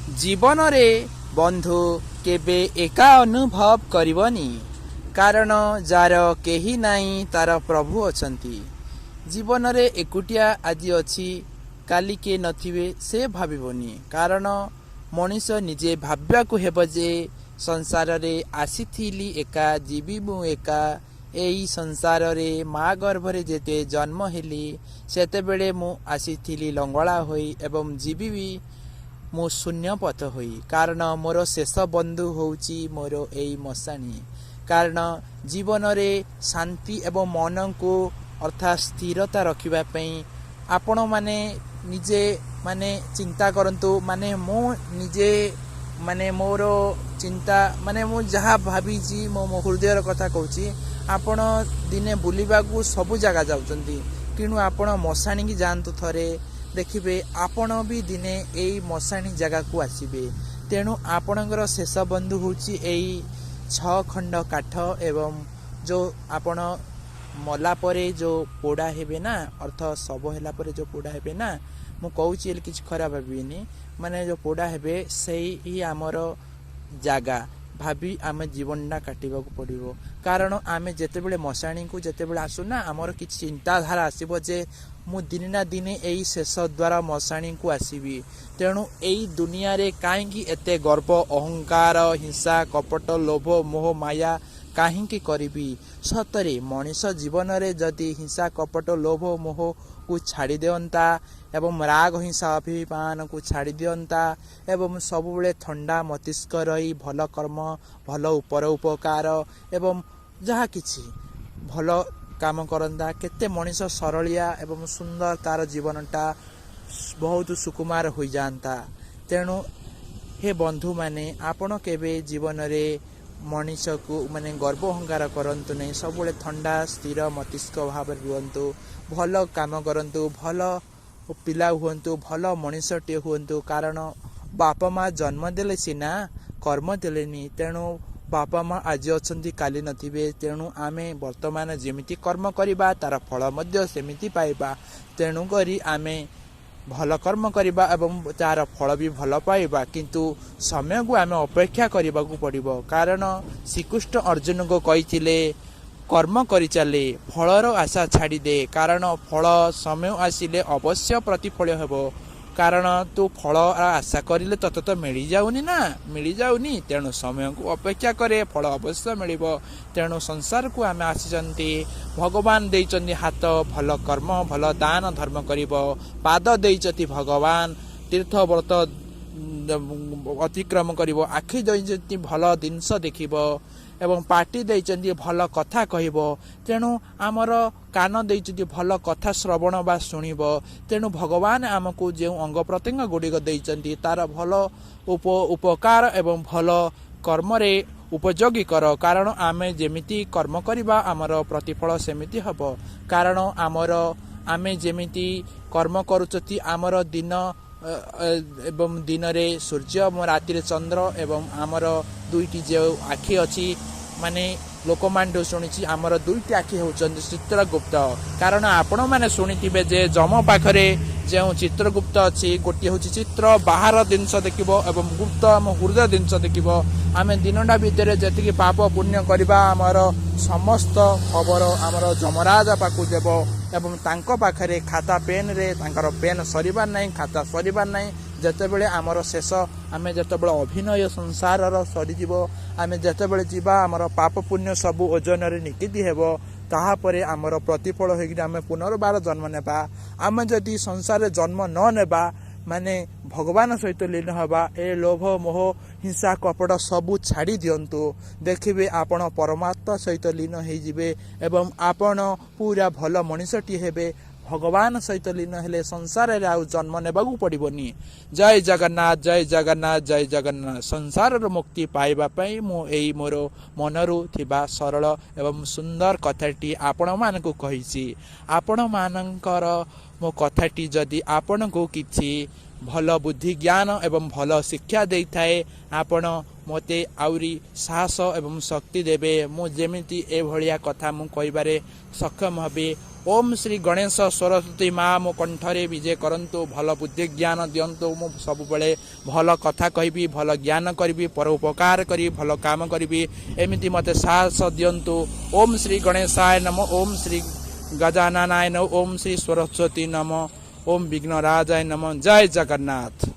जीवन रे बंधु केबे एका अनुभव करबनी कारण जार केही नाही तार प्रभु अछंती। जीवन रे एकुटिया आज अछि काली के नथिबे से भाबिबनी कारण मनीष निजे भाव्या को हेब जे संसार रे आसीथिली एका जीवी मु एका एई संसार रे माँ गर्भ रे जेते जन्म हेली सेते बेले मु आसीथिली लंगड़ा होई एवं जीवी भी मु शून्य पथ होई कारण मोर शेष बंधु होउची मोर एई मशाणी कारण जीवन रे शांति एवं मन को अर्थात स्थिरता रखिबा पई आपण माने निजे माने चिंता करंतु माने मु निजे माने मोर चिंता माने मु जहा भाबीची मो हृदय कथा कहूची आपण दिने बुलिबा को सब जगह जाउचंती किनु आपण मशाणी की जानतु थरे देखिबे आपण भी दिने एई मशाणी जगह को आसीबे तेणु आपणकर शेष बंधु होची एई 6 खंड काठ एवं जो आपण मला परे जो पोड़ा हेबे ना अर्थ सब हैला परे जो पोड़ा हेबे ना मु कहूची किछ खराब भाबिनी माने जो पोड़ा हेबे सेई ही हमर जागा भाभी आम जीवनटा काटिबा को पड़िबो कारण आमे जेते बेले मशाणी को जेते बेले आसु ना हमर किछ चिंताधारा आसीबो जे मु दिन ना दिने एई शेष द्वारा मशाणी को आसीबी तेणु एई दुनिया रे काहेकि एते गर्व अहंकार हिंसा कपट लोभ मोह माया काहेकि करिबी सतरे मनीष जीवन रे जदि हिंसा कपट लोभ मोह को छाड़ी देंता एवं राग हिंसा अभिमान को छाड़ी दियंता एवं सब बेले ठंडा मस्तिष्क रही भल कर्म भल उपर उपकार एवं जहा किछि भल काम करंता केते मनीष सरलिया एवं सुंदर तार जीवनटा बहुत सुकुमार हो जाता। तेणु हे बंधु माने आपण केबे जीवन रे मनीष को माने गर्व अहंकार करंतु नहीं सब बेले ठंडा स्थिर मस्तिष्क भाव रुहंतु भल काम करंतु भल पिला हुंतु भल मनीषटे हुंतु कारण बापा माँ जन्म देले सिना कर्म देलेनी तेणु बापा माँ आज अछंती काली नथिबे तेणु आमे वर्तमान जेमिति कर्म करिबा तार फल मध्य सेमिति पाइबा तेणु करी आमे भल कर्म करिबा एवं तार फल भी भल पाइबा किंतु समय को आमे अपेक्षा करबा को पड़िबो कारण श्रीकृष्ण अर्जुन को कहिथिले कर्म करि चले फलर आशा छाड़ी दे कारण फल समय आसिले अवश्य प्रतिफल हेबो कारण तू फल आशा करिले तत तो मिल जाउनी ना मिल जाउनी तेणु समय को अपेक्षा करे फल अवश्य मिलिबो तेणु संसार को आमे आसीचंती भगवान देइचंती हाथ भल कर्म भल दान धर्म करिबो पाद देइचंती भगवान तीर्थ व्रत अतिक्रम करिबो आखि देइचंती भल जिंस देखिबो एवं पार्टी देइचंती भल कथा कहबो तेणु आमर कान देइचंती भल कथा श्रवण बा सुनिबो तेणु भगवान आमको जे अंग प्रत्यंग गुड़िक देइचंती तार भल उपकार एवं भल कर्म रे उपयोगी कर कारण आमे जेमिति कर्म करिबा आमर प्रतिफल सेमिति हबो कारण आमर आमे जेमिति कर्म करूचती आमर दिन एवं दिन रे सूर्य राति रे चंद्र एवं आमर दुईटी जो आखि अच्छी माने लोकमांडो शुणी आमर दुईटी आखि होचंती चित्रगुप्त कारण आपण माने शुणिथिबे जे जम पाखरे जो चित्रगुप्त अच्छी गोटे हूँ चित्र बाहर जिनस देखिबो एवं गुप्त आम हृदय जिनस देखिबो आमे दिनटा भितर जतिकि पाप पुण्य करबा आमर समस्त खबर आमर जमराज पाखु देव एवं तांको पाखरे खाता पेन रे तांकर पेन सरीबार नहीं खाता सरीबार नहीं जेतेबेले आमर शेष आमे जेतेबेले अभिनय संसार सरीजिव आमे जेतेबेले जीवा आमर पाप पुण्य सब ओजन रे निकिति हेबो ताहापरे आमर प्रतिफल होगी आमे पुनर्बार जन्म नेबा आमे जदि संसार रे जन्म न नेबा माने भगवान सहित लीन हवा ए लोभ मोह हिंसा कपट सबू छाड़ी दियंतु देखिबे आपण परमात्मा सहित लीन हो जिवे एवं आपण पूरा भल मनीषटी हेबे भगवान सहित लीन हेले संसार रे आउ जन्म नेबाकू पड़िबनी। जय जगन्नाथ जय जगन्नाथ जय जगन्नाथ संसार मुक्ति पाइबा पई मो एई मोर मनरु थिबा सरल एवं सुंदर कथाटी आपण मानकू कहिछि आपण मानकर मो कथाटी जदि आपण को किछि भल बुद्धि ज्ञान एवं भल शिक्षा दे थाए आपण मते आउरी साहस एवं शक्ति देबे मु जेमिति ए भलिया कथा मु कहिबारे सक्षम हबे ओम श्री गणेश सरस्वती माँ मो कंठरे विजय करंतु भल बुद्धि ज्ञान दिंतु मु सब बेले भल कथा कहबी भल ज्ञान करी परोपकार करी भल काम करी एमती मते साहस दिंतु। ओम श्री गणेशाय नम ओम श्री गजाननाय नम ओम श्री सरस्वती नम ओम विघ्नराजाय नम। जय जगन्नाथ।